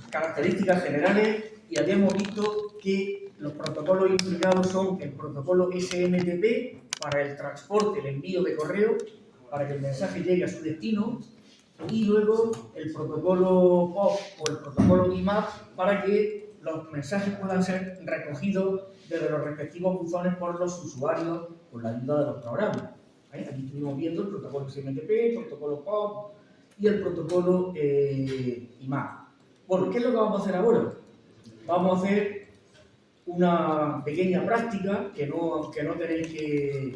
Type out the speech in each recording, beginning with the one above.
características generales, y habíamos visto que los protocolos implicados son el protocolo SMTP para el transporte, el envío de correo, para que el mensaje llegue a su destino, y luego el protocolo POP o el protocolo IMAP para que los mensajes puedan ser recogidos desde los respectivos buzones por los usuarios con la ayuda de los programas. Aquí estuvimos viendo el protocolo SMTP, el protocolo POP y el protocolo IMAP. Bueno, ¿qué es lo que vamos a hacer ahora? Vamos a hacer una pequeña práctica que no tenéis que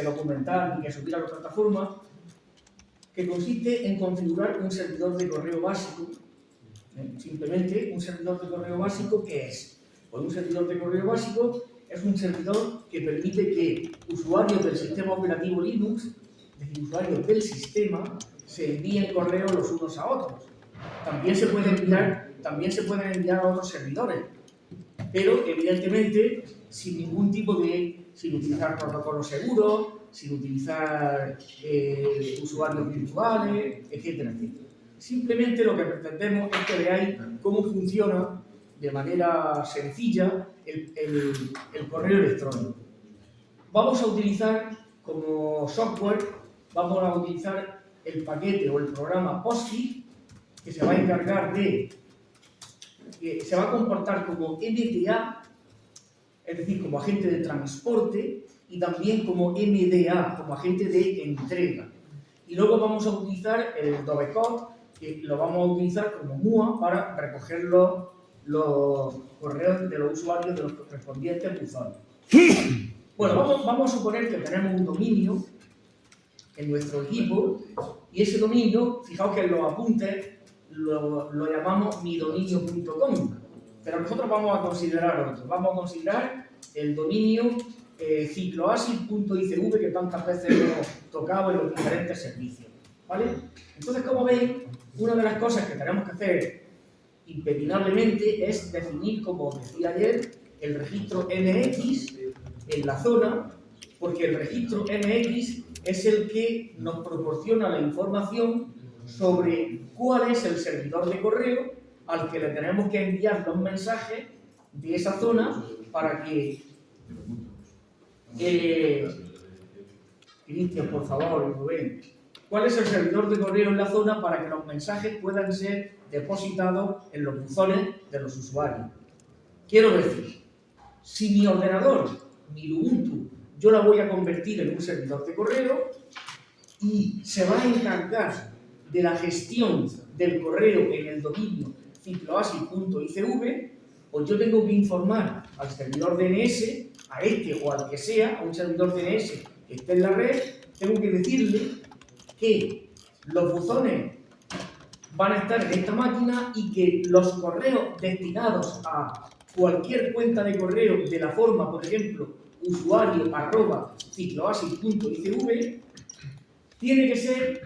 documentar ni que subir a la plataforma, que consiste en configurar un servidor de correo básico. Simplemente un servidor de correo básico, ¿qué es? Pues un servidor de correo básico es un servidor que permite que usuarios del sistema operativo Linux, es decir, usuarios del sistema, se envíen correos los unos a otros. También se pueden enviar a otros servidores, pero evidentemente sin utilizar protocolos seguros, sin utilizar usuarios virtuales, etcétera, etcétera. Simplemente lo que pretendemos es que veáis cómo funciona de manera sencilla el correo electrónico. Vamos a utilizar como software, vamos a utilizar el paquete o el programa PostFit, que se va a encargar que se va a comportar como MTA, es decir, como agente de transporte, y también como MDA, como agente de entrega. Y luego vamos a utilizar el Dovecoin, que lo vamos a utilizar como MUA para recoger los correos de los usuarios de los correspondientes buzones. Bueno, vamos a suponer que tenemos un dominio en nuestro equipo, y ese dominio, fijaos que en los apuntes lo llamamos midominio.com, pero nosotros vamos a considerar otro. Vamos a considerar el dominio cicloasil.icv, que tantas veces hemos tocado en los diferentes servicios, ¿vale? Entonces, como veis, una de las cosas que tenemos que hacer impepinablemente es definir, como decía ayer, el registro MX en la zona, porque el registro MX es el que nos proporciona la información sobre cuál es el servidor de correo al que le tenemos que enviar los mensajes de esa zona para que Cristian, por favor, Rubén, ¿cuál es el servidor de correo en la zona para que los mensajes puedan ser depositados en los buzones de los usuarios? Quiero decir, si mi ordenador, mi Ubuntu, yo la voy a convertir en un servidor de correo y se va a encargar de la gestión del correo en el dominio cicloasil.icv, pues yo tengo que informar al servidor DNS, a este o al que sea, a un servidor DNS que esté en la red, tengo que decirle que los buzones van a estar en esta máquina y que los correos destinados a cualquier cuenta de correo de la forma, por ejemplo, usuario@cicloasil.icv, tiene que ser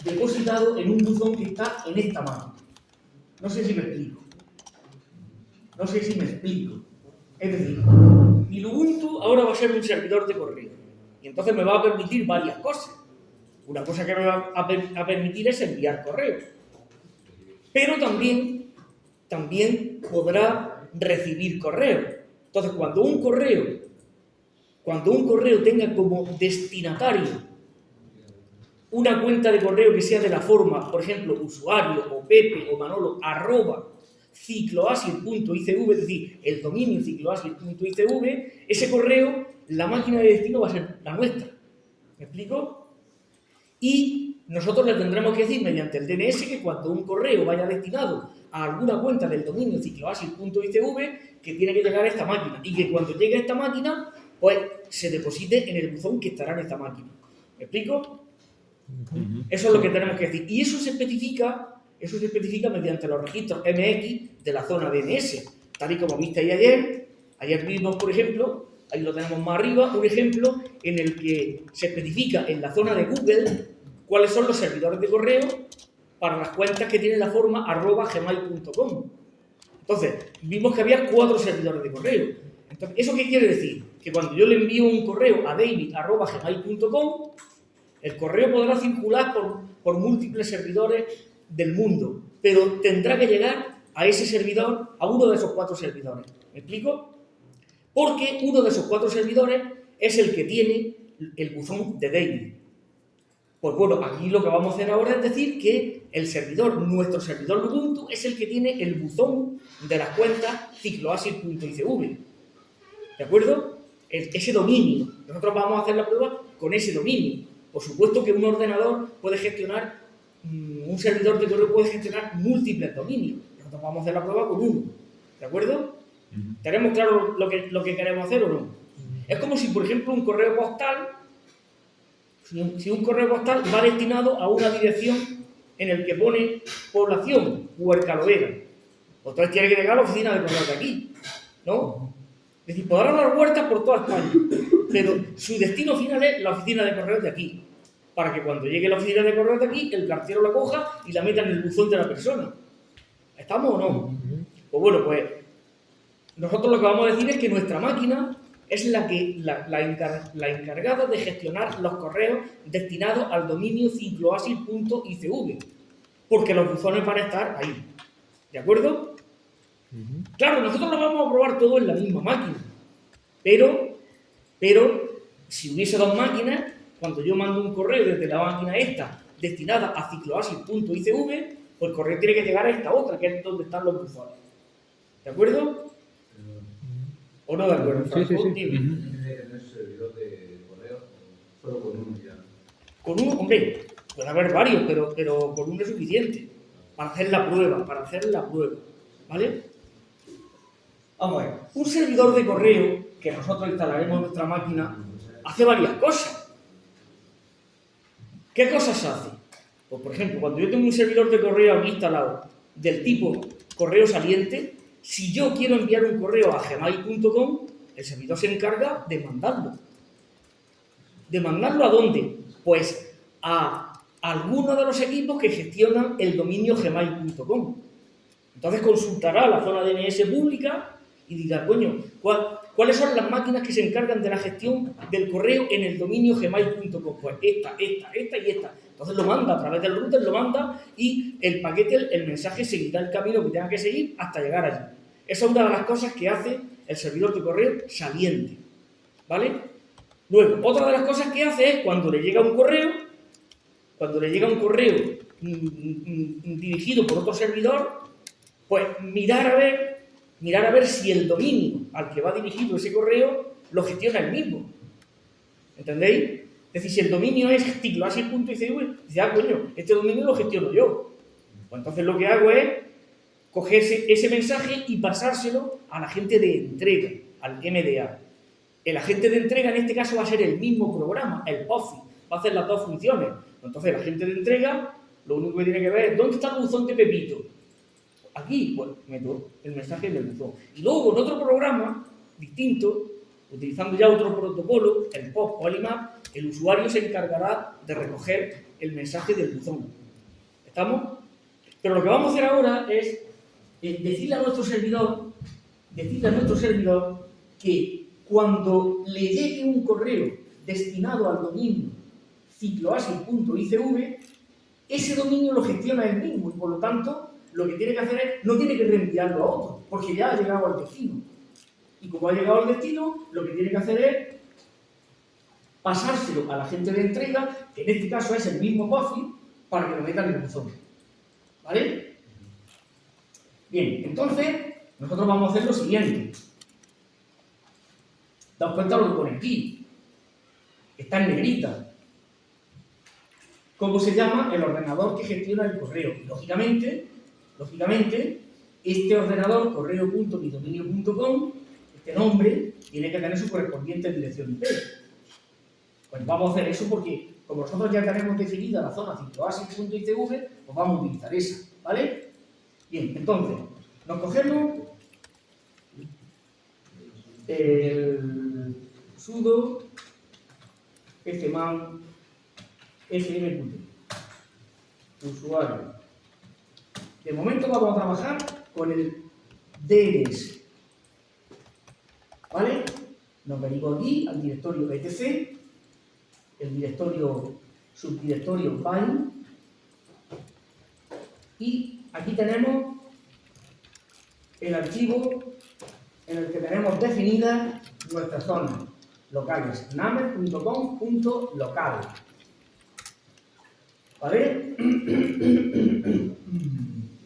depositado en un buzón que está en esta máquina. No sé si me explico. Es decir, mi Ubuntu ahora va a ser un servidor de correo. Y entonces me va a permitir varias cosas. Una cosa que me va a permitir es enviar correos. Pero también podrá recibir correos. Entonces, cuando un correo tenga como destinatario una cuenta de correo que sea de la forma, por ejemplo, usuario o Pepe o Manolo @cicloasil.icv, es decir, el dominio cicloasil.icv, ese correo, la máquina de destino va a ser la nuestra. ¿Me explico? Y nosotros le tendremos que decir mediante el DNS que cuando un correo vaya destinado a alguna cuenta del dominio cicloasil.icv, que tiene que llegar a esta máquina, y que cuando llegue a esta máquina, pues se deposite en el buzón que estará en esta máquina. ¿Me explico? Eso es lo que tenemos que decir. Y eso se especifica mediante los registros MX de la zona DNS, tal y como visteis ayer. Ayer vimos, por ejemplo, ahí lo tenemos más arriba, un ejemplo en el que se especifica en la zona de Google cuáles son los servidores de correo para las cuentas que tienen la forma @gmail.com. Entonces, vimos que había 4 servidores de correo. Entonces, ¿eso qué quiere decir? Que cuando yo le envío un correo a david@gmail.com, el correo podrá circular por múltiples servidores del mundo, pero tendrá que llegar a ese servidor, a uno de esos 4 servidores. ¿Me explico? Porque uno de esos 4 servidores es el que tiene el buzón de daily. Pues bueno, aquí lo que vamos a hacer ahora es decir que el servidor, nuestro servidor Ubuntu, es el que tiene el buzón de las cuentas cicloassist.icv. ¿De acuerdo? Ese dominio. Nosotros vamos a hacer la prueba con ese dominio. Por supuesto que un ordenador puede gestionar, un servidor de correo puede gestionar múltiples dominios. Nosotros vamos a hacer la prueba con uno. ¿De acuerdo? ¿Tenemos claro lo que queremos hacer o no? Es como si, por ejemplo, un correo postal, si un correo postal va destinado a una dirección en el que pone población, Huercalovera. Entonces tiene que llegar a la oficina de correos de aquí, ¿no? Es decir, podrán dar huertas por toda España, pero su destino final es la oficina de correos de aquí, para que cuando llegue a la oficina de correos de aquí, el cartero la coja y la meta en el buzón de la persona. ¿Estamos o no? Pues bueno, pues nosotros lo que vamos a decir es que nuestra máquina es la encargada de gestionar los correos destinados al dominio cicloassist.icv, porque los buzones van a estar ahí. ¿De acuerdo? Claro, nosotros lo vamos a probar todo en la misma máquina, pero si hubiese 2 máquinas, cuando yo mando un correo desde la máquina esta destinada a cicloassist.icv, pues el correo tiene que llegar a esta otra, que es donde están los buzones. ¿De acuerdo? ¿O no de acuerdo? Sí. ¿En el servidor de correo? Solo con uno ya. Con uno, hombre, puede haber varios, pero con uno es suficiente para hacer la prueba, ¿vale? Vamos a ver, un servidor de correo que nosotros instalaremos en nuestra máquina hace varias cosas. ¿Qué cosas hace? Pues, por ejemplo, cuando yo tengo un servidor de correo aquí instalado del tipo correo saliente, si yo quiero enviar un correo a gmail.com, el servidor se encarga de mandarlo. ¿De mandarlo a dónde? Pues a alguno de los equipos que gestionan el dominio gmail.com. Entonces consultará la zona DNS pública y dirá, coño, ¿cuáles son las máquinas que se encargan de la gestión del correo en el dominio gmail.com? Pues esta y esta. Entonces lo manda a través del router, lo manda y el paquete, el mensaje seguirá el camino que tenga que seguir hasta llegar allí. Esa es una de las cosas que hace el servidor de correo saliente, ¿vale? Luego, otra de las cosas que hace es cuando le llega un correo dirigido por otro servidor, pues mirar a ver si el dominio al que va dirigido ese correo lo gestiona él mismo. ¿Entendéis? Es decir, si el dominio es cicloassist.icv, dice, coño, este dominio lo gestiono yo. Pues entonces lo que hago es coger ese mensaje y pasárselo al agente de entrega, al MDA. El agente de entrega en este caso va a ser el mismo programa, el POSI, va a hacer las 2 funciones. Entonces el agente de entrega lo único que tiene que ver es ¿dónde está el buzón de Pepito? Aquí, pues meto el mensaje del buzón. Y luego con otro programa distinto, utilizando ya otro protocolo, el POP o el IMAP, el usuario se encargará de recoger el mensaje del buzón. ¿Estamos? Pero lo que vamos a hacer ahora es decirle a nuestro servidor que cuando le llegue un correo destinado al dominio cicloassist.icv, ese dominio lo gestiona él mismo y por lo tanto lo que tiene que hacer es, no tiene que reenviarlo a otro, porque ya ha llegado al destino. Y como ha llegado al destino, lo que tiene que hacer es pasárselo al agente de entrega, que en este caso es el mismo POSI, para que lo meta en el buzón. ¿Vale? Bien, entonces, nosotros vamos a hacer lo siguiente. Daos cuenta lo que pone aquí. Está en negrita. ¿Cómo se llama el ordenador que gestiona el correo? Lógicamente, este ordenador, correo.midominio.com, este nombre, tiene que tener su correspondiente dirección IP. Pues vamos a hacer eso porque, como nosotros ya tenemos definida la zona cicloassist.icv, pues vamos a utilizar esa, ¿vale? Bien, entonces, nos cogemos el sudo fman fm usuario. De momento vamos a trabajar con el DNS, ¿vale? Nos venimos aquí al directorio etc, el subdirectorio bind, y aquí tenemos el archivo en el que tenemos definidas nuestras zonas locales, names.com.local. ¿Vale?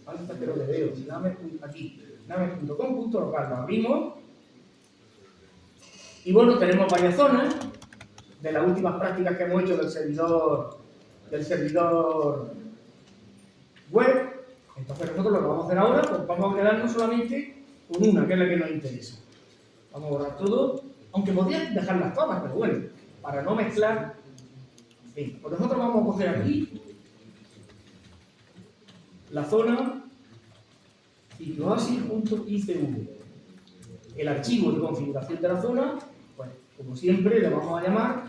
Hasta que lo que veo, aquí, names.com.local, lo abrimos. Y bueno, tenemos varias zonas de las últimas prácticas que hemos hecho del servidor web. Entonces nosotros lo que vamos a hacer ahora, pues vamos a quedarnos solamente con una, que es la que nos interesa. Vamos a borrar todo, aunque podría dejarlas todas, pero bueno, para no mezclar. Bien, pues nosotros vamos a coger aquí la zona cicloasis.icv. El archivo de configuración de la zona, pues como siempre le vamos a llamar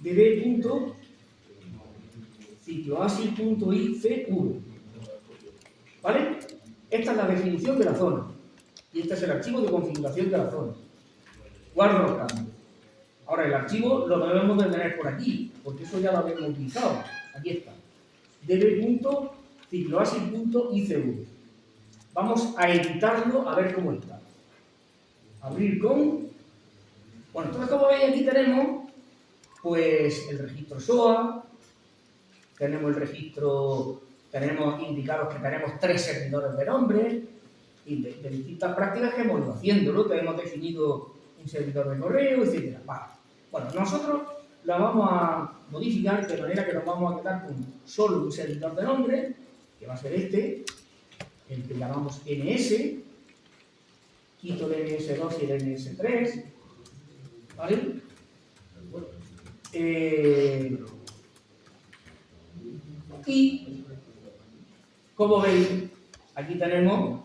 db.cicloasis.icv. ¿Vale? Esta es la definición de la zona. Y este es el archivo de configuración de la zona. Guardo los cambios. Ahora, el archivo lo debemos de tener por aquí, porque eso ya lo habíamos utilizado. Aquí está. db.cicloasis.icv. Vamos a editarlo a ver cómo está. Abrir con... Bueno, entonces como veis aquí tenemos pues el registro SOA, tenemos el registro, tenemos indicados que tenemos 3 servidores de nombre y de distintas prácticas que hemos ido haciendo, ¿no? Tenemos definido un servidor de correo, etc. Vale. Bueno, nosotros la vamos a modificar de manera que nos vamos a quedar con solo un servidor de nombre, que va a ser este, el que llamamos NS, quito el NS2 y el NS3, ¿vale? Y, como veis, aquí tenemos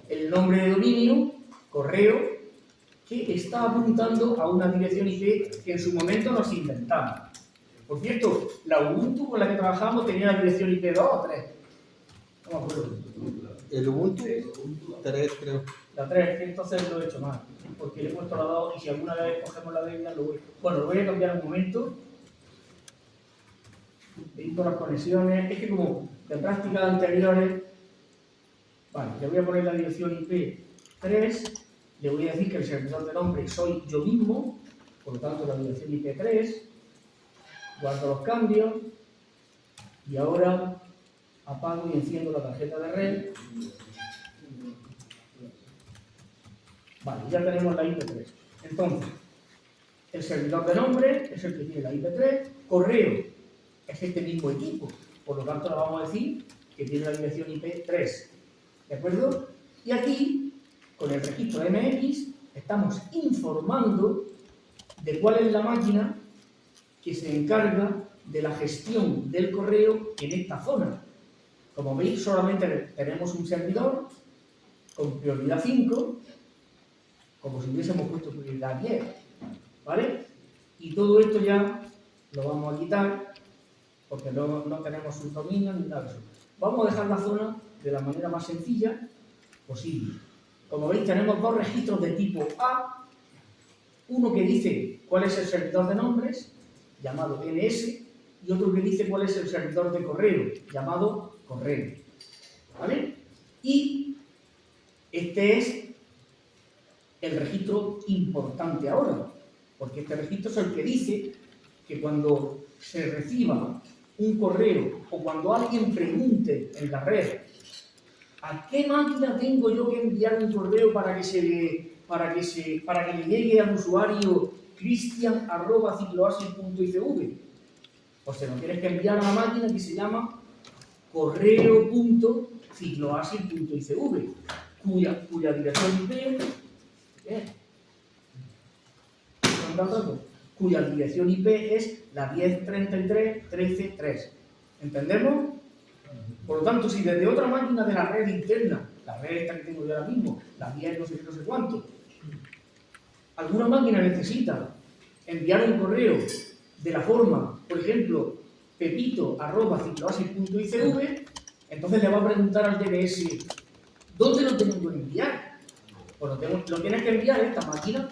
el nombre de dominio, correo, que está apuntando a una dirección IP que en su momento nos inventamos. Por cierto, la Ubuntu con la que trabajamos tenía la dirección IP 2 o 3. No me acuerdo. El Ubuntu 3, creo. La 3, entonces lo he hecho mal, porque le he puesto la 2 y si alguna vez cogemos la Biblia, lo voy... Bueno, lo voy a cambiar un momento. Edito las conexiones. Es que como de prácticas anteriores... Vale, le voy a poner la dirección IP 3, le voy a decir que el servidor de nombre soy yo mismo, por lo tanto la dirección IP 3, guardo los cambios y ahora apago y enciendo la tarjeta de red. Vale, ya tenemos la IP3. Entonces, el servidor de nombre es el que tiene la IP3, correo es este mismo equipo, por lo tanto le vamos a decir que tiene la dirección IP3. ¿De acuerdo? Y aquí, con el registro MX, estamos informando de cuál es la máquina que se encarga de la gestión del correo en esta zona. Como veis, solamente tenemos un servidor con prioridad 5, como si hubiésemos puesto prioridad 10, ¿vale? Y todo esto ya lo vamos a quitar, porque no tenemos subdominio ni nada de eso. Vamos a dejar la zona de la manera más sencilla posible. Como veis, tenemos 2 registros de tipo A, uno que dice cuál es el servidor de nombres, llamado NS, y otro que dice cuál es el servidor de correo, llamado correo. ¿Vale? Y este es el registro importante ahora, porque este registro es el que dice que cuando se reciba un correo o cuando alguien pregunte en la red ¿a qué máquina tengo yo que enviar un correo para que le llegue al usuario cristian@cicloasis.icv? Pues se lo tienes que enviar a la máquina que se llama correo.cicloasis.icv, cuya dirección IP cuya dirección IP es la 10.33.13.3. ¿Entendemos? Por lo tanto, si desde otra máquina de la red interna, la red esta que tengo yo ahora mismo, la 10 no sé cuánto, alguna máquina necesita enviar un correo de la forma, por ejemplo, pepito@cicloasis.icv, entonces le va a preguntar al DNS, ¿dónde lo tengo que enviar? Pues lo tienes que enviar a esta máquina,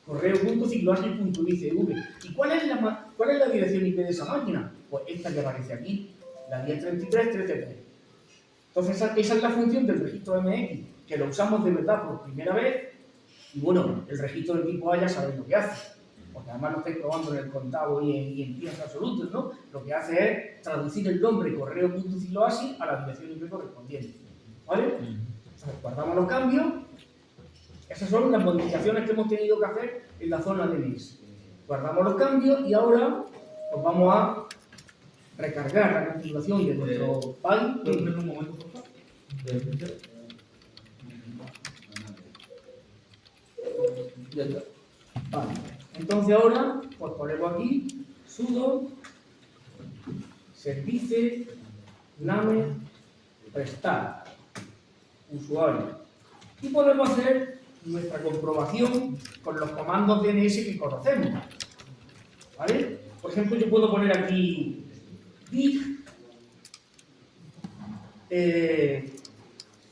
correo.cicloasis.icv. ¿Y cuál es la dirección IP de esa máquina? pues esta que aparece aquí, la 1033-333. Entonces esa es la función del registro MX, que lo usamos de verdad por primera vez, y bueno, el registro del tipo A ya sabéis lo que hace, porque además lo estáis probando en el contado y en tiempos absolutos, ¿no? Lo que hace es traducir el nombre correo.cicloasi a la dirección IP correspondiente, ¿vale? Entonces guardamos los cambios. Esas son las modificaciones que hemos tenido que hacer en la zona DNS. Guardamos los cambios y ahora pues vamos a recargar la configuración de nuestro file. ¿Puedes ver un momento, por favor? Ya está. Vale. Entonces ahora, pues ponemos aquí sudo service name prestar usuario y podemos hacer nuestra comprobación con los comandos DNS que conocemos, ¿vale? Por ejemplo, yo puedo poner aquí dig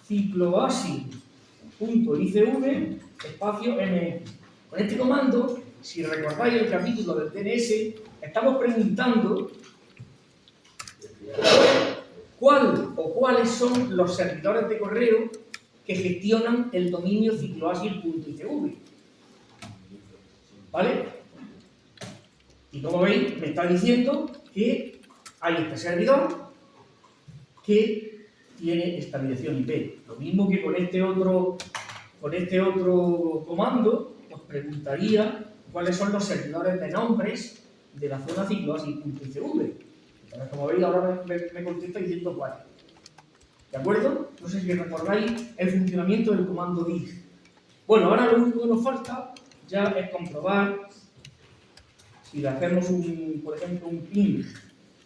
cicloasi.icv espacio mx. Con este comando, si recordáis el capítulo del DNS, estamos preguntando cuál o cuáles son los servidores de correo que gestionan el dominio cicloasi.icv. ¿Vale? Y como veis, me está diciendo que hay este servidor que tiene esta dirección IP. Lo mismo que con este otro comando, os preguntaría cuáles son los servidores de nombres de la zona cicloasi.icv. Entonces, como veis, ahora me contesta diciendo cuál. ¿De acuerdo? No sé si recordáis el funcionamiento del comando dig. Bueno, ahora lo único que nos falta ya es comprobar si le hacemos por ejemplo, un ping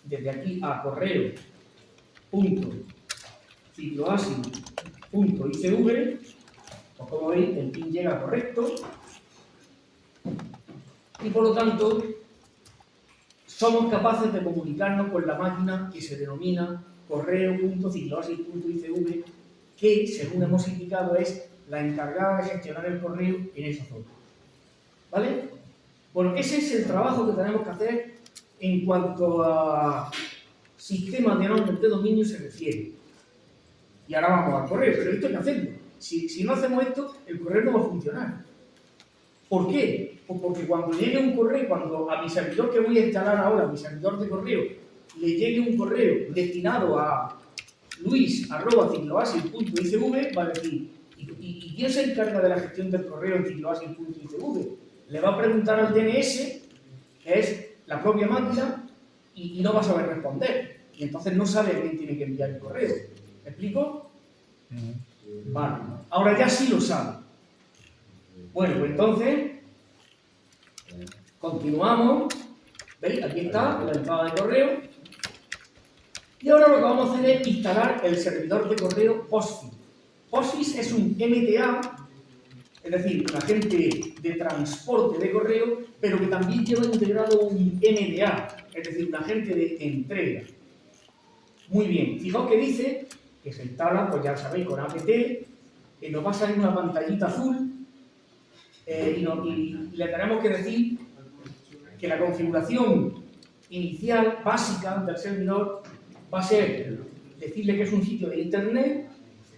desde aquí a correo.cicloasi.icv, pues como veis, el ping llega correcto y por lo tanto somos capaces de comunicarnos con la máquina que se denomina correo.cicloasi.icv, que, según hemos indicado, es la encargada de gestionar el correo en esa zona. ¿Vale? Bueno, ese es el trabajo que tenemos que hacer en cuanto a sistemas de nombres de dominio se refiere. Y ahora vamos al correo, pero esto hay que hacerlo. Si no hacemos esto, el correo no va a funcionar. ¿Por qué? Pues porque cuando llegue un correo, cuando a mi servidor que voy a instalar ahora, mi servidor de correo, le llegue un correo destinado a luis@cicloasi.icv, va a decir, ¿y quién se encarga de la gestión del correo en cicloasi.icv? Le va a preguntar al DNS, que es la propia máquina, y no va a saber responder. Y entonces no sabe a quién tiene que enviar el correo. ¿Me explico? Vale. Ahora ya sí lo sabe. Bueno, pues entonces continuamos. ¿Veis? Aquí está la entrada de correo. Y ahora lo que vamos a hacer es instalar el servidor de correo PostFix. PostFix es un MTA, es decir, un agente de transporte de correo, pero que también lleva integrado un MDA, es decir, un agente de entrega. Muy bien, fijaos que dice que se instala, pues ya sabéis, con apt, nos va a salir una pantallita azul y le tenemos que decir que la configuración inicial, básica del servidor, va a ser decirle que es un sitio de internet,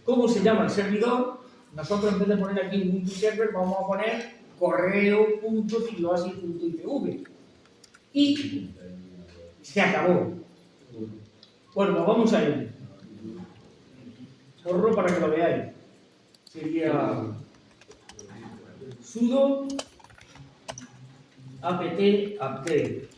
cómo se llama el servidor. Nosotros, en vez de poner aquí Ubuntu Server, vamos a poner correo.cicloasi.icv. Y se acabó. Bueno, pues vamos a ir. Corro para que lo veáis. Sería sudo apt update.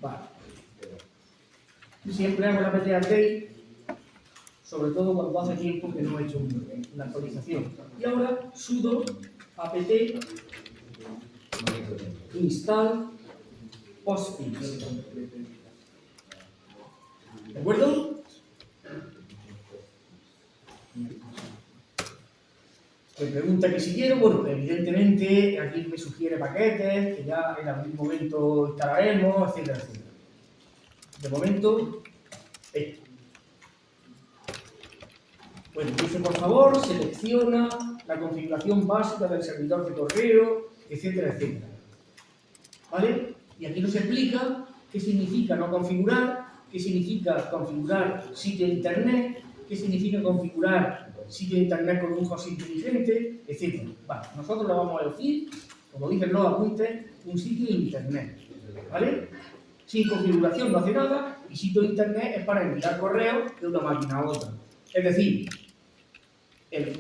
Vale. Siempre hago la apt update, sobre todo cuando hace tiempo que no he hecho una actualización. Y ahora sudo apt install postfix. ¿De acuerdo? Me pregunta que si quiero, bueno, evidentemente aquí me sugiere paquetes que ya en algún momento instalaremos, etcétera, etcétera. De momento, esto. Pues dice, por favor, selecciona la configuración básica del servidor de correo, etcétera, etcétera. ¿Vale? Y aquí nos explica qué significa no configurar, qué significa configurar sitio de internet, qué significa configurar sitio de internet con un host inteligente, etc. Vale, nosotros le vamos a decir, como dicen los apuntes, un sitio de internet. ¿Vale? Sin configuración no hace nada y sitio de internet es para enviar correos de una máquina a otra. Es decir,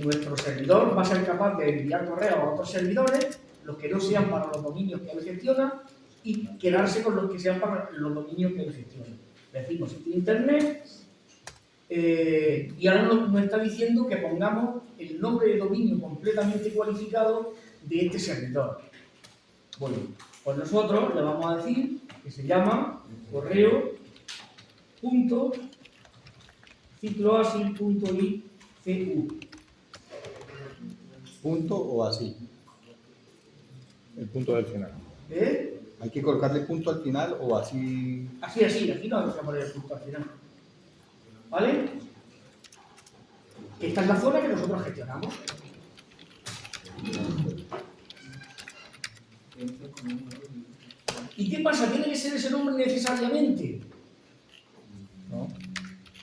nuestro servidor va a ser capaz de enviar correos a otros servidores, los que no sean para los dominios que él gestiona, y quedarse con los que sean para los dominios que él gestiona. Decimos sitio de internet, y ahora nos está diciendo que pongamos el nombre de dominio completamente cualificado de este servidor. Bueno, pues nosotros le vamos a decir que se llama correo.cicloasil.icu. ¿Punto o así? El punto del final. ¿Hay que colocarle punto al final o así? Así, aquí no vamos a poner el punto al final. ¿Vale? Esta es la zona que nosotros gestionamos. ¿Y qué pasa? ¿Tiene que ser ese nombre necesariamente? No.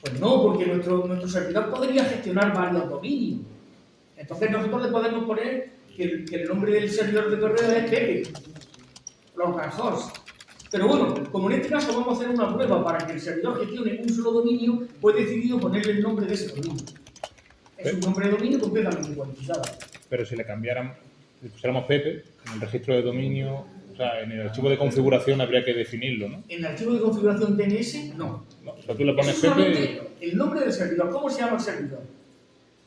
Pues no, porque nuestro servidor podría gestionar varios dominios. Entonces nosotros le podemos poner que el nombre del servidor de correo es Pepe, localhost. Pero bueno, como en este caso vamos a hacer una prueba para que el servidor gestione un solo dominio, pues he decidido ponerle el nombre de ese dominio. Es un nombre de dominio completamente cualificado. Pero si le cambiaran, si pusiéramos Pepe, en el registro de dominio, o sea, en el archivo de configuración habría que definirlo, ¿no? En el archivo de configuración DNS, no. No, o sea, tú le pones Es Pepe solamente el nombre del servidor, cómo se llama el servidor.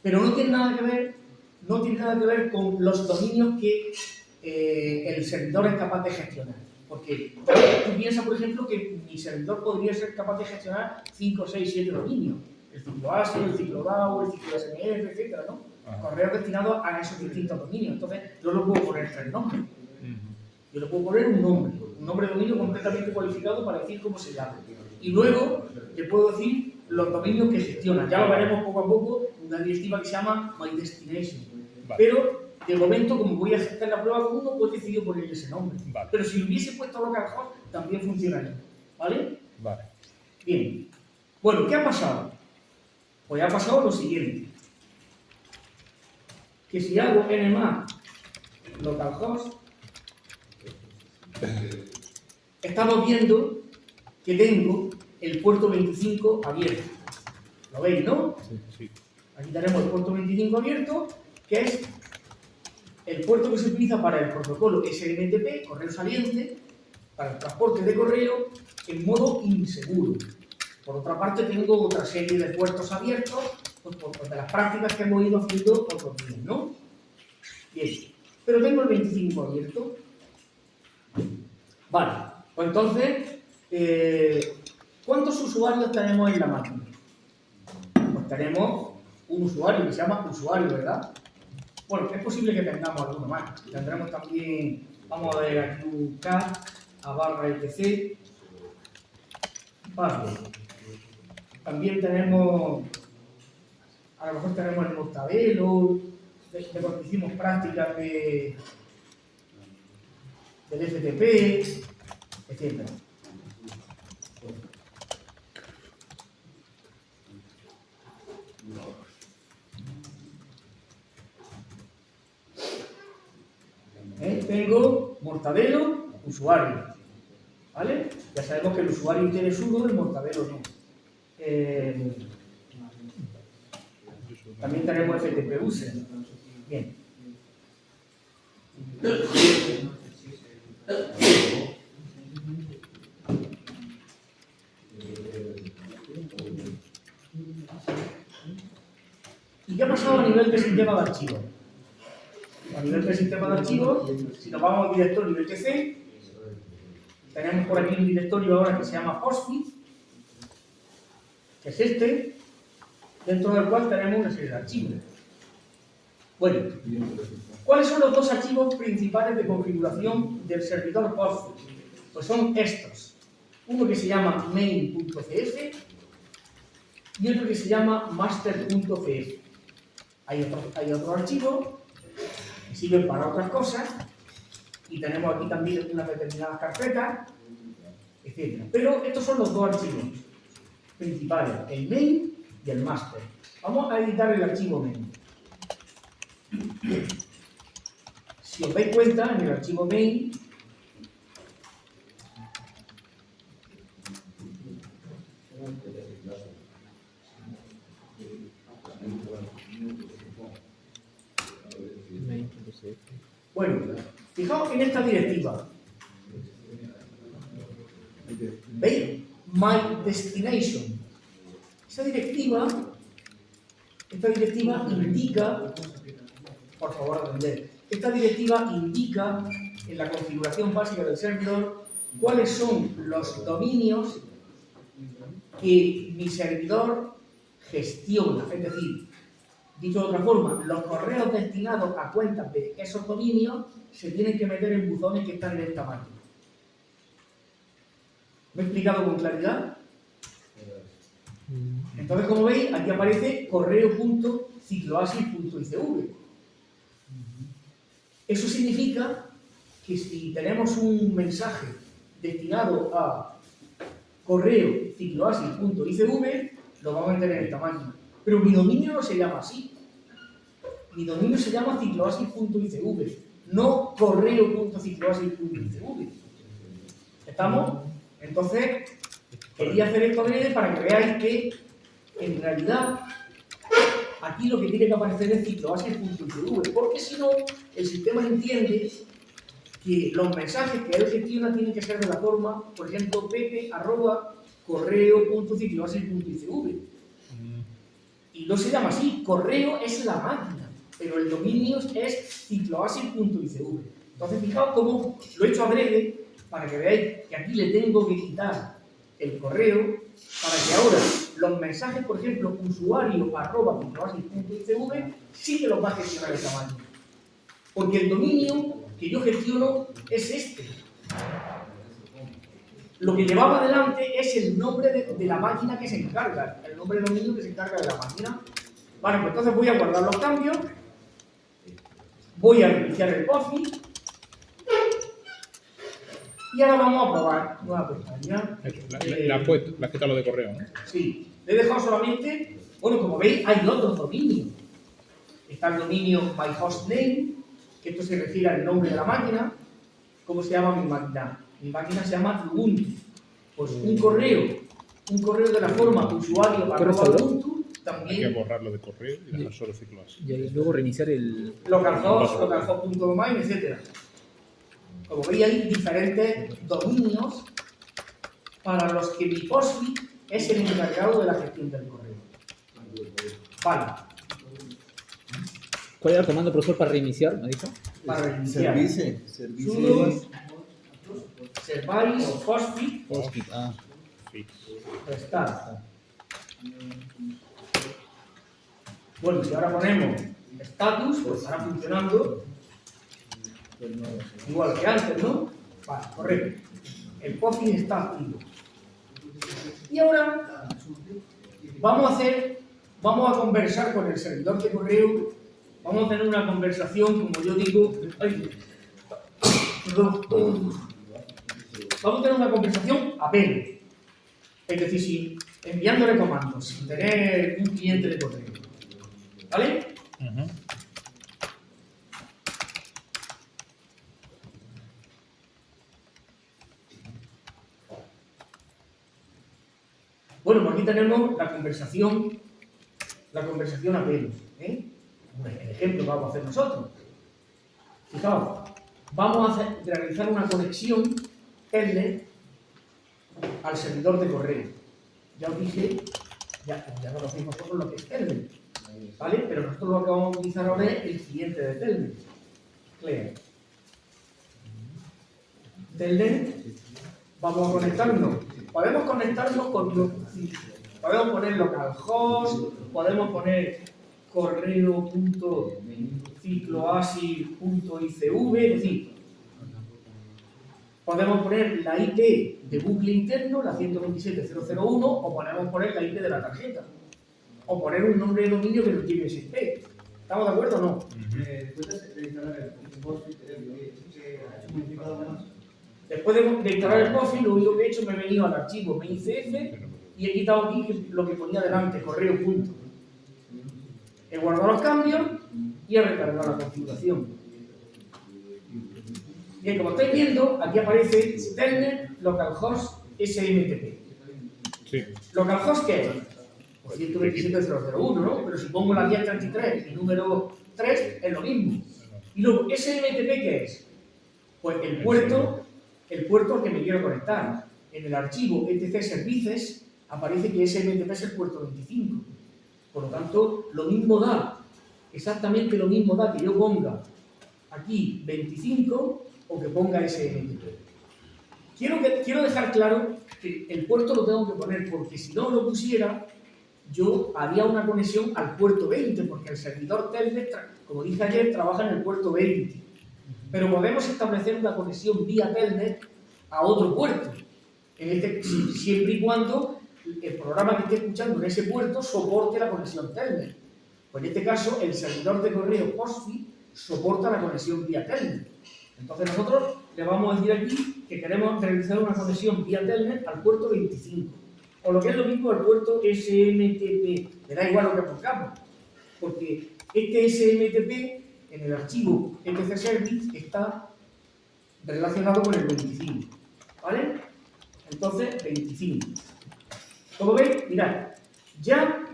Pero no tiene nada que ver con los dominios que el servidor es capaz de gestionar. Porque tú piensas, por ejemplo, que mi servidor podría ser capaz de gestionar 5, 6, 7 dominios. El ciclo ASIO, el ciclo DAO, el ciclo SMF, etcétera, ¿no? Correos destinados a esos distintos dominios. Entonces, yo le puedo poner 3 nombres. Yo le puedo poner un nombre de dominio completamente cualificado para decir cómo se llama. Y luego le puedo decir los dominios que gestiona. Ya lo veremos poco a poco, una directiva que se llama MyDestination. Vale. Pero, de momento, como voy a hacer la prueba con uno, pues he decidido ponerle ese nombre. Vale. Pero si le hubiese puesto localhost, también funcionaría. ¿Vale? Vale. Bien. Bueno, ¿qué ha pasado? Pues ha pasado lo siguiente. Que si hago nmap localhost, estamos viendo que tengo el puerto 25 abierto. ¿Lo veis, no? Sí, sí. Aquí tenemos el puerto 25 abierto, que es el puerto que se utiliza para el protocolo SMTP, correo saliente, para el transporte de correo en modo inseguro. Por otra parte, tengo otra serie de puertos abiertos, pues, de las prácticas que hemos ido haciendo otros días, ¿no? Bien, pero tengo el 25 abierto. Vale, pues entonces, ¿cuántos usuarios tenemos en la máquina? Pues tenemos un usuario que se llama usuario, ¿verdad? Bueno, es posible que tengamos alguno más. Tendremos también, vamos a ver aquí un cat a barra etc. Password. También tenemos, a lo mejor tenemos el Mortadelo, de cuando hicimos prácticas del FTP, etc. Tengo Mortadelo, usuario. ¿Vale? Ya sabemos que el usuario tiene sudo, el Mortadelo no. También tenemos FTP user. Bien. ¿Y qué ha pasado a nivel de sistema de archivos? A nivel de sistema de archivos, si nos vamos al directorio etc, tenemos por aquí un directorio ahora que se llama Postfit, que es este, dentro del cual tenemos una serie de archivos. Bueno, ¿cuáles son los dos archivos principales de configuración del servidor Postfit? Pues son estos. Uno que se llama main.cf y otro que se llama master.cf. Hay otros archivos que sirven para otras cosas y tenemos aquí también unas determinadas carpetas, etc. Pero estos son los dos archivos principales, el main y el master. Vamos a editar el archivo main. Si os dais cuenta, en el archivo main bueno, fijaos en esta directiva. ¿Veis? My destination. Esta directiva indica, por favor, atender. Esta directiva indica en la configuración básica del servidor cuáles son los dominios que mi servidor gestiona. Es decir, dicho de otra forma, los correos destinados a cuentas de esos dominios se tienen que meter en buzones que están en esta máquina. ¿Me he explicado con claridad? Entonces, como veis, aquí aparece correo.cicloasis.icv. Eso significa que si tenemos un mensaje destinado a correo.cicloasis.icv, lo vamos a meter en esta máquina. Pero mi dominio no se llama así. Mi dominio se llama cicloasis.icv, no correo.cicloasis.icv. ¿Estamos? Entonces, quería hacer esto breve para que veáis que, en realidad, aquí lo que tiene que aparecer es cicloasis.icv, porque si no, el sistema entiende que los mensajes que él gestiona tienen que ser de la forma, por ejemplo, pepe@correo.cicloasis.icv. Y no se llama así, correo es la máquina, pero el dominio es cicloasis.icv. Entonces, fijaos cómo lo he hecho a breve para que veáis que aquí le tengo que quitar el correo para que ahora los mensajes, por ejemplo, usuario@cicloasis.icv, sí que los va a gestionar esta máquina. Porque el dominio que yo gestiono es este. Lo que llevaba adelante es el nombre de la máquina que se encarga, el nombre de dominio que se encarga de la máquina. Vale, pues entonces voy a guardar los cambios, voy a reiniciar el POSIX y ahora vamos a probar nueva pestaña. Le has quitado lo de correo, ¿no? Sí, le he dejado solamente, bueno, como veis, hay otros dominios. Está el dominio myhostname, que esto se refiere al nombre de la máquina. ¿Cómo se llama mi máquina? Mi máquina se llama Ubuntu. Pues un correo de la forma usuario@ubuntu también. Hay que borrarlo de correo y dejar solo cicloasis. Y luego reiniciar el... localhost.domain, etc. Como veis, hay diferentes dominios para los que mi POSIX es el encargado de la gestión del correo. Vale. ¿Cuál era el comando, profesor, para reiniciar? ¿Me dijo? Para reiniciar. Service. Service, POSIX, Ah, restart. Bueno, si ahora ponemos status, pues estará funcionando igual que antes, ¿no? Vale, correcto. El POSIX está activo. Y ahora vamos a conversar con el servidor de correo. Vamos a tener una conversación, como yo digo. Vamos a tener una conversación a pelo. Es decir, enviándole comandos, sin tener un cliente de correo. ¿Vale? Bueno, pues aquí tenemos la conversación a pelo. El ejemplo que vamos a hacer nosotros. Fijaos, vamos a realizar una conexión telnet al servidor de correo. Ya os dije, ya conocéis vosotros lo que es telnet, ¿vale? Pero nosotros lo que vamos a utilizar ahora es el cliente de telnet. Clear. Telnet, vamos a conectarnos. Podemos conectarnos podemos poner localhost, podemos poner correo.cicloasis.icv, es decir, podemos poner la IP de bucle interno, la 127.0.0.1, o podemos poner la IP de la tarjeta, o poner un nombre de dominio que no tiene ese IP. ¿Estamos de acuerdo o no? Después de instalar el PostFit, ¿ha hecho modificado más? Después de instalar el PostFit, lo único que he hecho me he venido al archivo MICF y he quitado aquí lo que ponía delante, correo punto. He guardado los cambios y he recargado la configuración. Bien, como estáis viendo, aquí aparece Telnet localhost SMTP. Sí. ¿Localhost qué es? Pues 127.0.0.1, ¿no? Pero si pongo la 1033 y número 3, es lo mismo. Y luego, ¿SMTP qué es? Pues el puerto al que me quiero conectar. En el archivo etc services aparece que SMTP es el puerto 25. Por lo tanto, lo mismo da, exactamente lo mismo da que yo ponga aquí 25 o que ponga SMTP. Quiero dejar claro que el puerto lo tengo que poner porque si no lo pusiera, yo haría una conexión al puerto 20, porque el servidor Telnet, como dije ayer, trabaja en el puerto 20. Pero podemos establecer una conexión vía Telnet a otro puerto, siempre y cuando el programa que esté escuchando en ese puerto soporte la conexión Telnet. Pues en este caso, el servidor de correo PostFit soporta la conexión vía Telnet. Entonces nosotros le vamos a decir aquí que queremos realizar una conexión vía Telnet al puerto 25. O lo que es lo mismo al puerto SMTP. Me da igual lo que pongamos. Porque este SMTP en el archivo etc service está relacionado con el 25. ¿Vale? Entonces, 25. Como veis, mirad, ya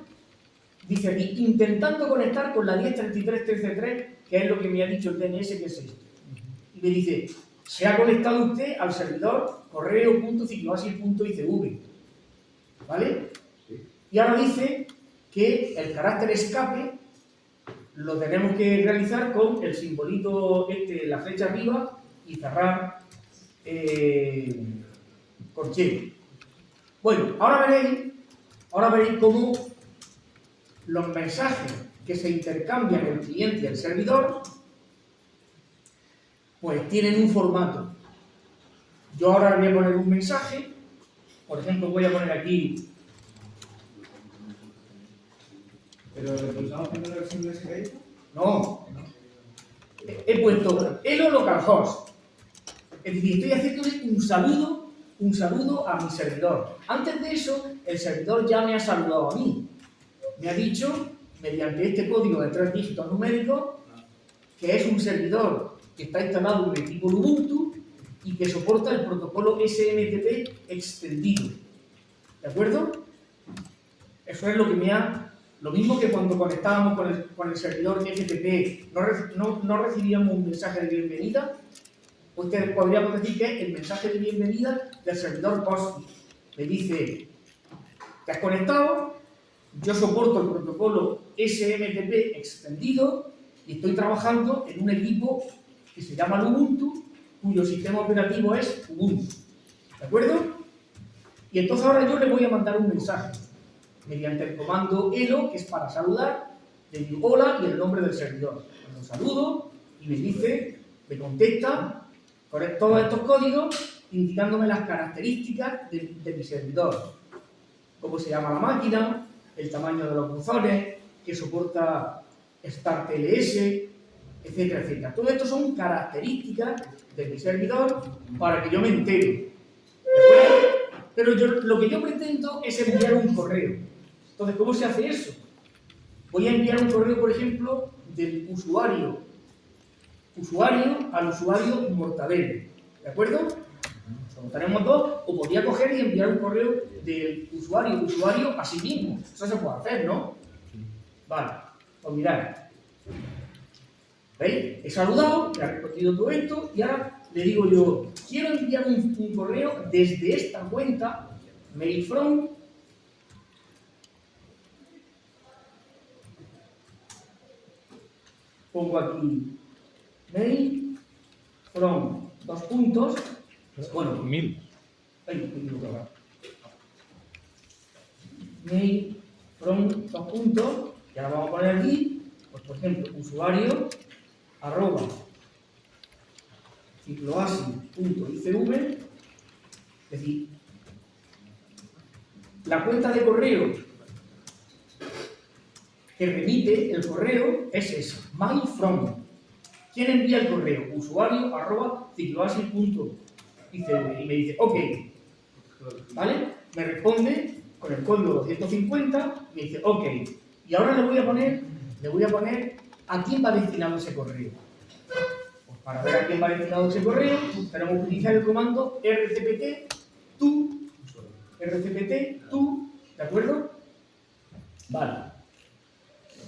dice aquí, intentando conectar con la 10.33.13.3, que es lo que me ha dicho el DNS, que es esto. Y me dice, se ha conectado usted al servidor correo.cicloasis.icv. ¿Vale? Y ahora dice que el carácter escape lo tenemos que realizar con el simbolito la flecha arriba y cerrar corchete. Bueno, ahora veréis cómo los mensajes que se intercambian el cliente y el servidor pues tienen un formato. Yo ahora voy a poner un mensaje, por ejemplo voy a poner aquí. ¿Pero lo pulsamos primero la versión de SKI? No, he puesto Hello localhost. Es decir, estoy haciéndole un saludo a mi servidor. Antes de eso, el servidor ya me ha saludado a mí. Me ha dicho, mediante este código de 3 dígitos numéricos, que es un servidor que está instalado en el equipo Ubuntu y que soporta el protocolo SMTP extendido. ¿De acuerdo? Eso es lo que me ha... Lo mismo que cuando conectábamos con el servidor FTP, no recibíamos un mensaje de bienvenida, pues podríamos decir que es el mensaje de bienvenida del servidor PostFit. Me dice, te has conectado, yo soporto el protocolo SMTP extendido y estoy trabajando en un equipo que se llama Ubuntu, cuyo sistema operativo es Ubuntu. ¿De acuerdo? Y entonces ahora yo le voy a mandar un mensaje mediante el comando hello, que es para saludar, le digo hola y el nombre del servidor. Lo saludo y me dice, me contesta con todos estos códigos indicándome las características de mi servidor. Cómo se llama la máquina, el tamaño de los buzones, que soporta StartLS, etcétera, etcétera. Todo esto son características de mi servidor para que yo me entere. ¿De acuerdo? Pero lo que yo pretendo es enviar un correo. Entonces, ¿cómo se hace eso? Voy a enviar un correo, por ejemplo, del usuario al usuario Mortadelo. ¿De acuerdo? Como tenemos dos, o podría coger y enviar un correo del usuario a sí mismo. Eso se puede hacer, ¿no? Vale, pues mirad. ¿Veis? He saludado, le he respondido todo esto y ahora le digo yo, quiero enviar un correo desde esta cuenta, mail from, pongo aquí mail from, dos puntos, bueno, 1000. Mail from, dos puntos, y ahora vamos a poner aquí, pues por ejemplo, usuario @cicloasis.icv, es decir, la cuenta de correo que remite el correo es ese, mail from. ¿Quién envía el correo? Usuario @cicloasil.icv y me dice, ok, ¿vale? Me responde con el código 250, me dice, ok, y ahora le voy a poner a quién va destinado ese correo. Pues para ver a quién va destinado ese correo, tenemos que utilizar el comando rcpt to, ¿de acuerdo? Vale.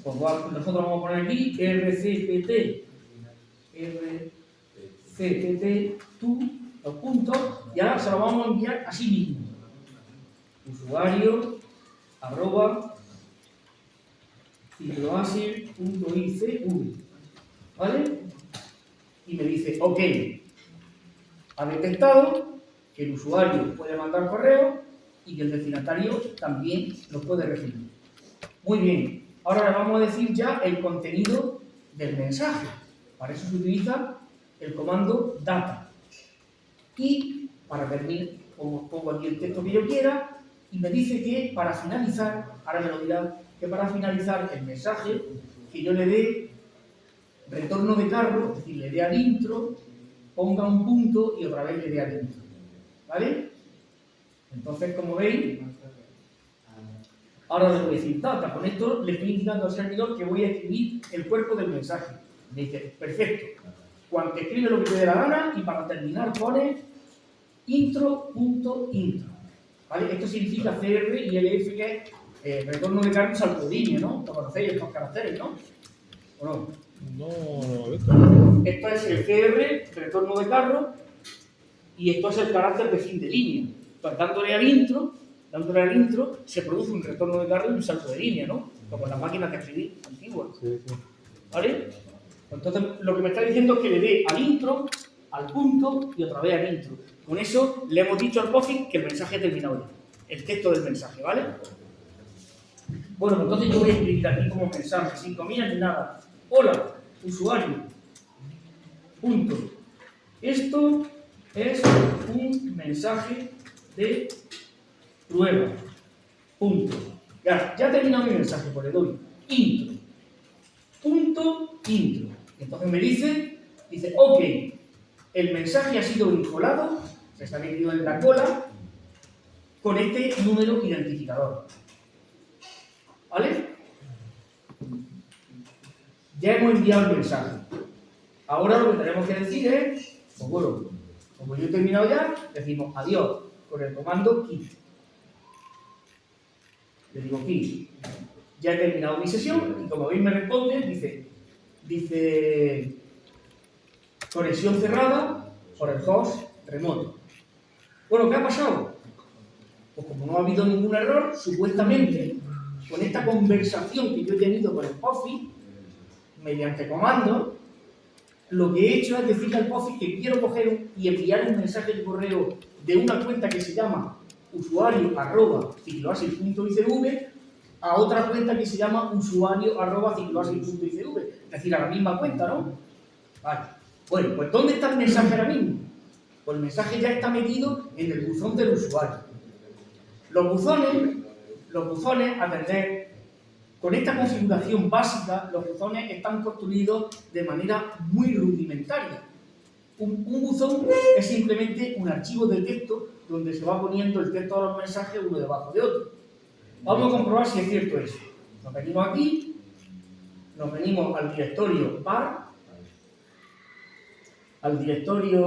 Pues nosotros vamos a poner aquí rcpt to, los puntos, y ahora se lo vamos a enviar así mismo. Usuario @cicloasil.icv, ¿vale? Y me dice, ok, ha detectado que el usuario puede mandar correo y que el destinatario también lo puede recibir. Muy bien, ahora le vamos a decir ya el contenido del mensaje. Para eso se utiliza el comando data. Y para terminar, pongo aquí el texto que yo quiera y me dice que para finalizar, ahora me lo dirá, que para finalizar el mensaje, que yo le dé retorno de cargo, es decir, le dé al intro, ponga un punto y otra vez le dé al intro. ¿Vale? Entonces, como veis, ahora le voy a decir data. Con esto le estoy indicando al servidor que voy a escribir el cuerpo del mensaje. Me dice, perfecto. Cuando escribe lo que te dé la gana y para terminar pone intro.intro. ¿Vale? Esto significa CR y LF, que es retorno de cargo salto de línea, ¿no? Lo conocéis estos caracteres, ¿no? ¿O no? No, lo he visto. Esto es el CR, retorno de carro, y esto es el carácter de fin de línea. Entonces, dándole al intro, se produce un retorno de carro y un salto de línea, ¿no? Como en las máquinas de escribir antiguas. Sí, sí. ¿Vale? Entonces, lo que me está diciendo es que le dé al intro, al punto y otra vez al intro. Con eso le hemos dicho al POSIX que el mensaje ha terminado ya. El texto del mensaje, ¿vale? Bueno, entonces yo voy a escribir aquí como mensaje, sin comillas ni nada. Hola, usuario. Punto. Esto es un mensaje de prueba. Punto. Ya he terminado mi mensaje, pues le doy intro. Punto intro. Y entonces me dice, ok, el mensaje ha sido vinculado, se está metido en la cola, con este número identificador. ¿Vale? Ya hemos enviado el mensaje. Ahora lo que tenemos que decir es, pues bueno, como yo he terminado ya, decimos adiós con el comando quit. Le digo quit. Ya he terminado mi sesión y como veis me responde, dice conexión cerrada por el host remoto. Bueno, ¿qué ha pasado? Pues como no ha habido ningún error, supuestamente con esta conversación que yo he tenido con el POSIX, mediante comando, lo que he hecho es decirle al POSIX que quiero coger y enviar un mensaje de correo de una cuenta que se llama usuario@cicloasil.icv a otra cuenta que se llama usuario@cicloasil.icv, es decir, a la misma cuenta, ¿no? Vale. Bueno, pues ¿dónde está el mensaje ahora mismo? Pues el mensaje ya está metido en el buzón del usuario. Los buzones, atender, con esta configuración básica, los buzones están construidos de manera muy rudimentaria. Un buzón es simplemente un archivo de texto donde se va poniendo el texto de los mensajes uno debajo de otro. Vamos a comprobar si es cierto eso. Nos venimos aquí, nos venimos al directorio var, al directorio,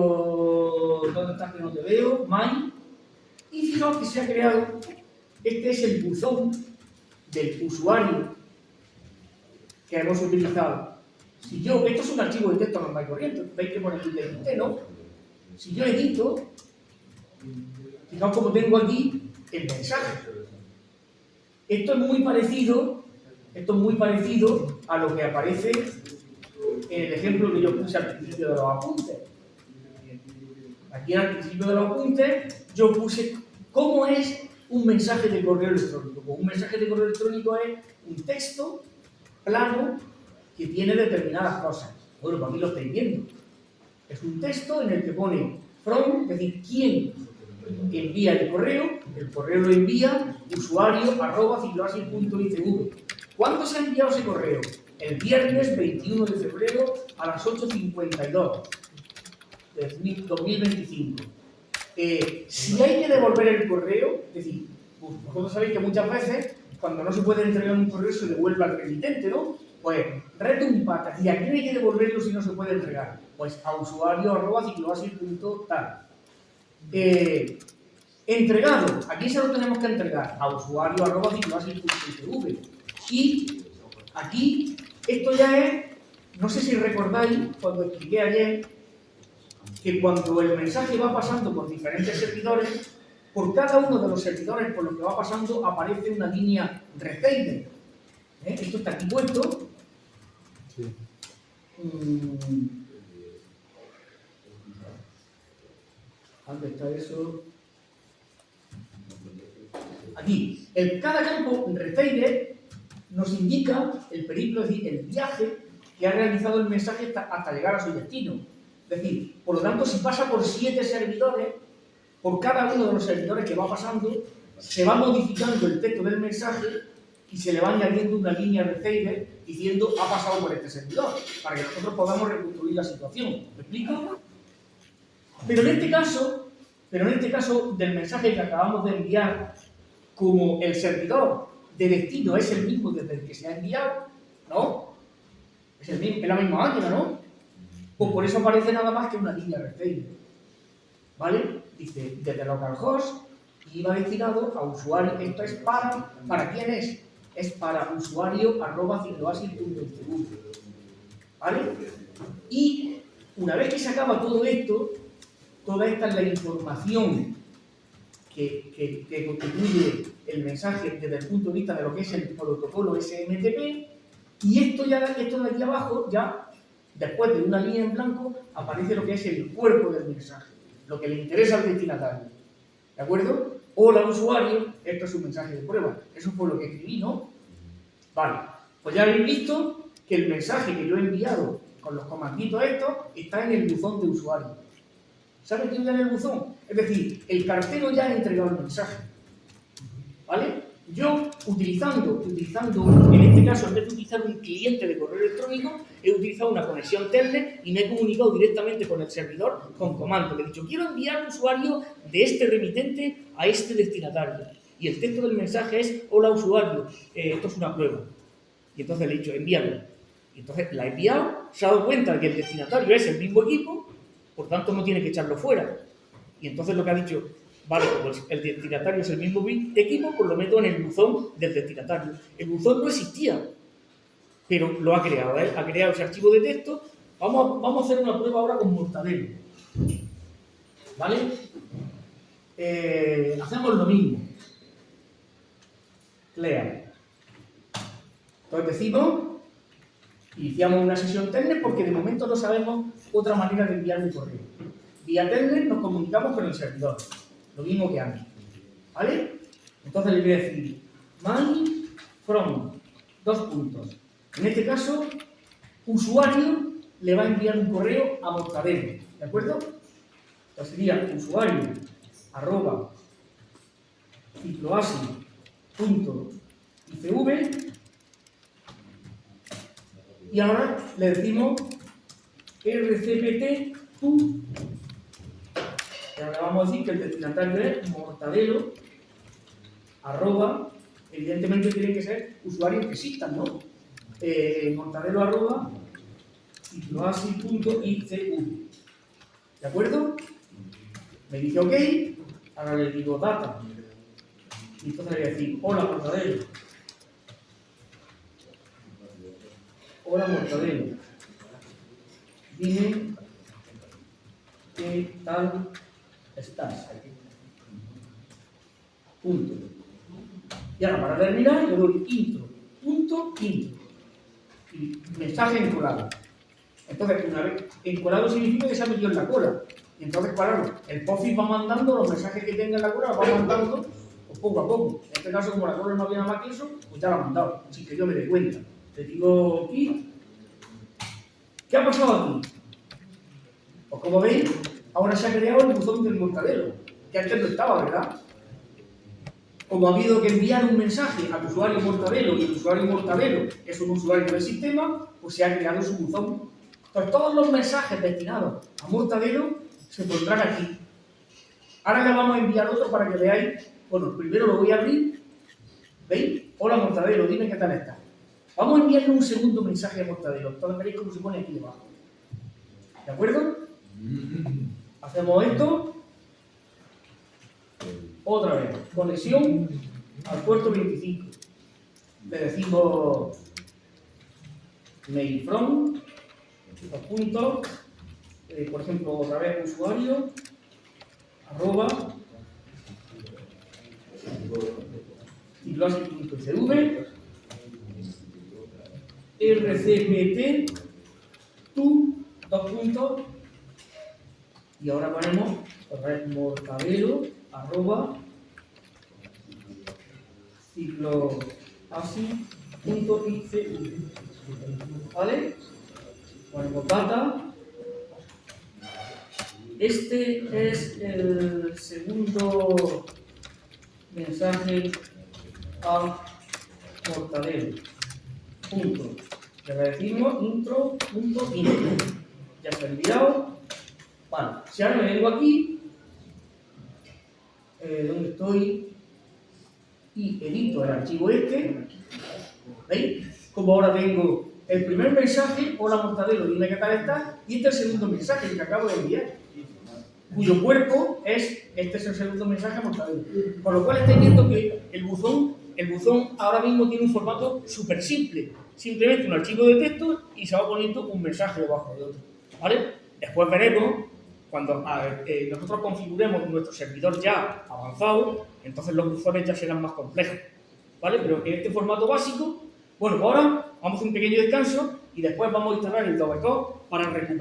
¿dónde estás que no te veo? My, y fijaos que se ha creado, este es el buzón del usuario que hemos utilizado. Si yo, esto es un archivo de texto normal y corriente, veis que pone aquí de ¿no? Si yo edito, fijaos como tengo aquí el mensaje. Esto es muy parecido a lo que aparece en el ejemplo que yo puse al principio de los apuntes. Aquí al principio de los apuntes yo puse cómo es un mensaje de correo electrónico. Pues un mensaje de correo electrónico es un texto plano que tiene determinadas cosas. Bueno, pues aquí lo estáis viendo. Es un texto en el que pone from, es decir, quién envía el correo lo envía usuario@cicloasil.icv. ¿Cuándo se ha enviado ese correo? El viernes 21 de febrero a las 8:52 de 2025. Si hay que devolver el correo, es decir, vosotros sabéis que muchas veces cuando no se puede entregar un correo se devuelve al remitente, ¿no? Pues red un pack. ¿Y a quién hay que devolverlo si no se puede entregar? Pues a usuario@cicloasil.tal. Entregado. ¿A quién se lo tenemos que entregar? A usuario@cicloasil.tv. Y aquí, esto ya es, no sé si recordáis cuando expliqué ayer, que cuando el mensaje va pasando por diferentes servidores, por cada uno de los servidores por los que va pasando aparece una línea receiver. Esto está aquí puesto. Sí. ¿Dónde está eso? Aquí. Cada campo receiver nos indica el periplo, es decir, el viaje que ha realizado el mensaje hasta llegar a su destino. Es decir, por lo tanto, si pasa por 7 servidores, por cada uno de los servidores que va pasando, se va modificando el texto del mensaje y se le va añadiendo una línea receiver diciendo ha pasado por este servidor, para que nosotros podamos reconstruir la situación. ¿Me explico? Pero en este caso del mensaje que acabamos de enviar, como el servidor de destino es el mismo desde el que se ha enviado, ¿no? Es la misma máquina, ¿no? Pues por eso aparece nada más que una línea receiver. ¿Vale? Dice, desde localhost y va destinado a usuario. Esto es ¿para quién es? Es para usuario@cicloasil.tv. ¿Vale? Y una vez que se acaba todo esto, toda esta es la información que constituye el mensaje desde el punto de vista de lo que es el protocolo SMTP, y esto de aquí abajo, ya después de una línea en blanco, aparece lo que es el cuerpo del mensaje, lo que le interesa al destinatario. ¿De acuerdo? Hola usuario, esto es un mensaje de prueba. Eso fue lo que escribí, ¿no? Vale, pues ya habéis visto que el mensaje que yo he enviado con los comanditos estos está en el buzón de usuario. ¿Sabe quién está en el buzón? Es decir, el cartero ya ha entregado el mensaje. ¿Vale? Yo, utilizando, en este caso, en vez de utilizar un cliente de correo electrónico, he utilizado una conexión Telnet y me he comunicado directamente con el servidor con comando. Le he dicho, quiero enviar un usuario de este remitente a este destinatario. Y el texto del mensaje es, hola usuario, esto es una prueba. Y entonces le he dicho, envíalo. Y entonces la he enviado, se ha dado cuenta de que el destinatario es el mismo equipo, por tanto no tiene que echarlo fuera. Y entonces lo que ha dicho, vale, pues el destinatario es el mismo equipo, pues lo meto en el buzón del destinatario. El buzón no existía, pero lo ha creado, ¿eh? Ha creado ese archivo de texto. Vamos a hacer una prueba ahora con Mortadelo. ¿Vale? Hacemos lo mismo. Clear. Entonces decimos, iniciamos una sesión Telnet porque de momento no sabemos otra manera de enviar un correo. Vía Telnet nos comunicamos con el servidor. Lo mismo que antes. ¿Vale? Entonces le voy a decir my from, En este caso, usuario le va a enviar un correo a Mortadelo. ¿De acuerdo? Entonces sería usuario@cicloasil.tv y ahora le decimos rcpt to. Y ahora vamos a decir que el destinatario es Mortadelo, evidentemente tienen que ser usuarios que existan, ¿no? Mortadelo @cicloasil.itv. ¿De acuerdo? Me dice OK, ahora le digo data. Y entonces le voy a decir, hola Mortadelo. Hola Mortadelo. Dime qué tal estás. Punto. Y ahora para terminar le doy intro. Y mensaje encolado. Entonces, una vez encolado significa que se ha metido en la cola. Y entonces, claro, el POSIX va mandando los mensajes que tenga en la cola, los va mandando pues, poco a poco. En este caso, como la cola no había nada más que eso, pues ya lo ha mandado, sin que yo me dé cuenta. Le digo aquí. ¿Qué ha pasado aquí? Pues como veis, ahora se ha creado el buzón del Mortadelo, que antes no estaba, ¿verdad? como ha habido que enviar un mensaje al usuario Mortadelo y el usuario Mortadelo es un usuario del sistema, pues se ha creado su buzón. Entonces, todos los mensajes destinados a Mortadelo se pondrán aquí. Ahora le vamos a enviar otro para que veáis. Bueno, primero lo voy a abrir. ¿Veis? Hola Mortadelo, dime qué tal está. Vamos a enviarle un segundo mensaje a Mortadelo. Entonces veréis cómo se pone aquí debajo. ¿De acuerdo? Hacemos esto. Otra vez. Conexión al puerto 25. Le decimos mail from, los puntos, por ejemplo, otra vez usuario, arroba, cicloasi.cv, rcpt, tu, dos puntos, y ahora ponemos otra vez mortadelo, arroba, cicloasi.cv, ¿vale? Ponemos data. Este es el segundo mensaje a Mortadelo. Punto. Le decimos intro.intro. Ya se ha enviado. Vale. Si ahora me vengo aquí, donde estoy, y edito el archivo este, ¿veis? Como ahora tengo el primer mensaje, hola Mortadelo, dime qué tal está, y este es el segundo mensaje que acabo de enviar, cuyo cuerpo es, este es el segundo mensaje a Mortadelo. Con lo cual estáis viendo que el buzón ahora mismo tiene un formato súper simple, simplemente un archivo de texto y se va poniendo un mensaje debajo de otro, ¿vale? Después veremos, cuando nosotros configuremos nuestro servidor ya avanzado, entonces los buzones ya serán más complejos, ¿vale? Pero en este formato básico, bueno, ahora vamos a hacer un pequeño descanso y después vamos a instalar el Dovecock para recuperar.